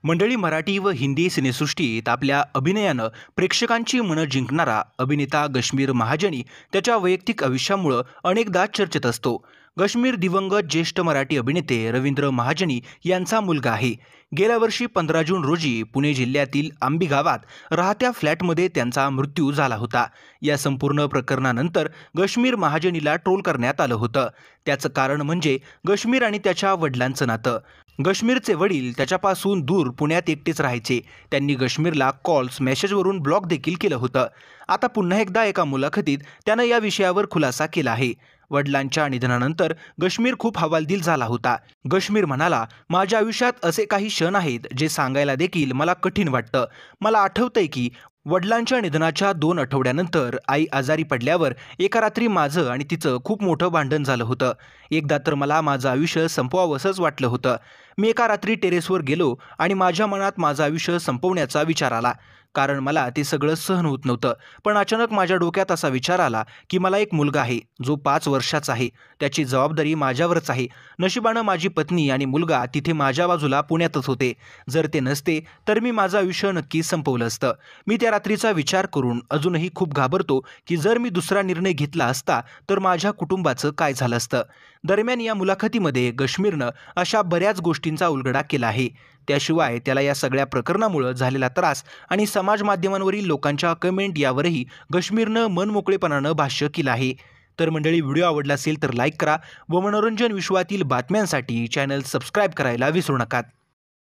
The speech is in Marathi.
मंडळी, मराठी व हिंदी सिनेसृष्टीत आपल्या अभिनयानं प्रेक्षकांची मनं जिंकणारा अभिनेता गश्मीर महाजनी त्याच्या वैयक्तिक आयुष्यामुळं अनेकदा चर्चेत असतो. गश्मीर दिवंगत ज्येष्ठ मराठी अभिनेते रवींद्र महाजनी यांचा मुलगा आहे. गेल्या वर्षी 15 जून रोजी पुणे जिल्ह्यातील आंबी गावात राहत्या फ्लॅटमध्ये त्यांचा मृत्यू झाला होता. या संपूर्ण प्रकरणानंतर गश्मीर महाजनीला ट्रोल करण्यात आलं होतं. त्याचं कारण म्हणजे गश्मीर आणि त्याच्या वडिलांचं नातं. गश्मीरचे वडील त्याच्यापासून दूर पुण्यात एकटेच राहायचे. त्यांनी गश्मीरला कॉल्स, मेसेजवरून ब्लॉक देखील केलं होतं. आता पुन्हा एकदा एका मुलाखतीत त्यानं या विषयावर खुलासा केला आहे. वडिलांच्या निधनानंतर गश्मीर खूप हवालदिल झाला होता. गश्मीर म्हणाला, माझ्या आयुष्यात असे काही क्षण आहेत जे सांगायला देखील मला कठीण वाटतं. मला आठवतंय की वडिलांच्या निधनाच्या 2 आठवड्यानंतर आई आजारी पडल्यावर एका रात्री माझं आणि तिचं खूप मोठं भांडण झालं होतं. एकदा तर मला माझं आयुष्य संपवावंसंच वाटलं होतं. मी एका रात्री टेरेसवर गेलो आणि माझ्या मनात माझं आयुष्य संपवण्याचा विचार आला, कारण मला ते सगळं सहन होत नव्हतं. पण अचानक माझ्या डोक्यात असा विचार आला की मला एक मुलगा आहे जो 5 वर्षाचा आहे. त्याची जबाबदारी माझ्यावरच आहे. नशिबानं माझी पत्नी आणि मुलगा तिथे माझ्या बाजूला पुण्यातच होते. जर ते नसते तर मी माझं आयुष्य नक्की संपवलं असतं. मी त्या रात्रीचा विचार करून अजूनही खूप घाबरतो की जर मी दुसरा निर्णय घेतला असता तर माझ्या कुटुंबाचं काय झालं असतं. दरम्यान या मुलाखतीमध्ये गश्मीरनं अशा बऱ्याच गोष्टींचा उलगडा केला आहे. त्याशिवाय त्याला या सगळ्या प्रकरणामुळे झालेला त्रास आणि समाज माध्यमांवरील लोकांच्या कमेंट यावरही गश्मीरनं मनमोकळेपणानं भाष्य केलं आहे. तर मंडळी, व्हिडिओ आवडला असेल तर लाईक करा व मनोरंजन विश्वातील बातम्यांसाठी चॅनल सबस्क्राईब करायला विसरू नका.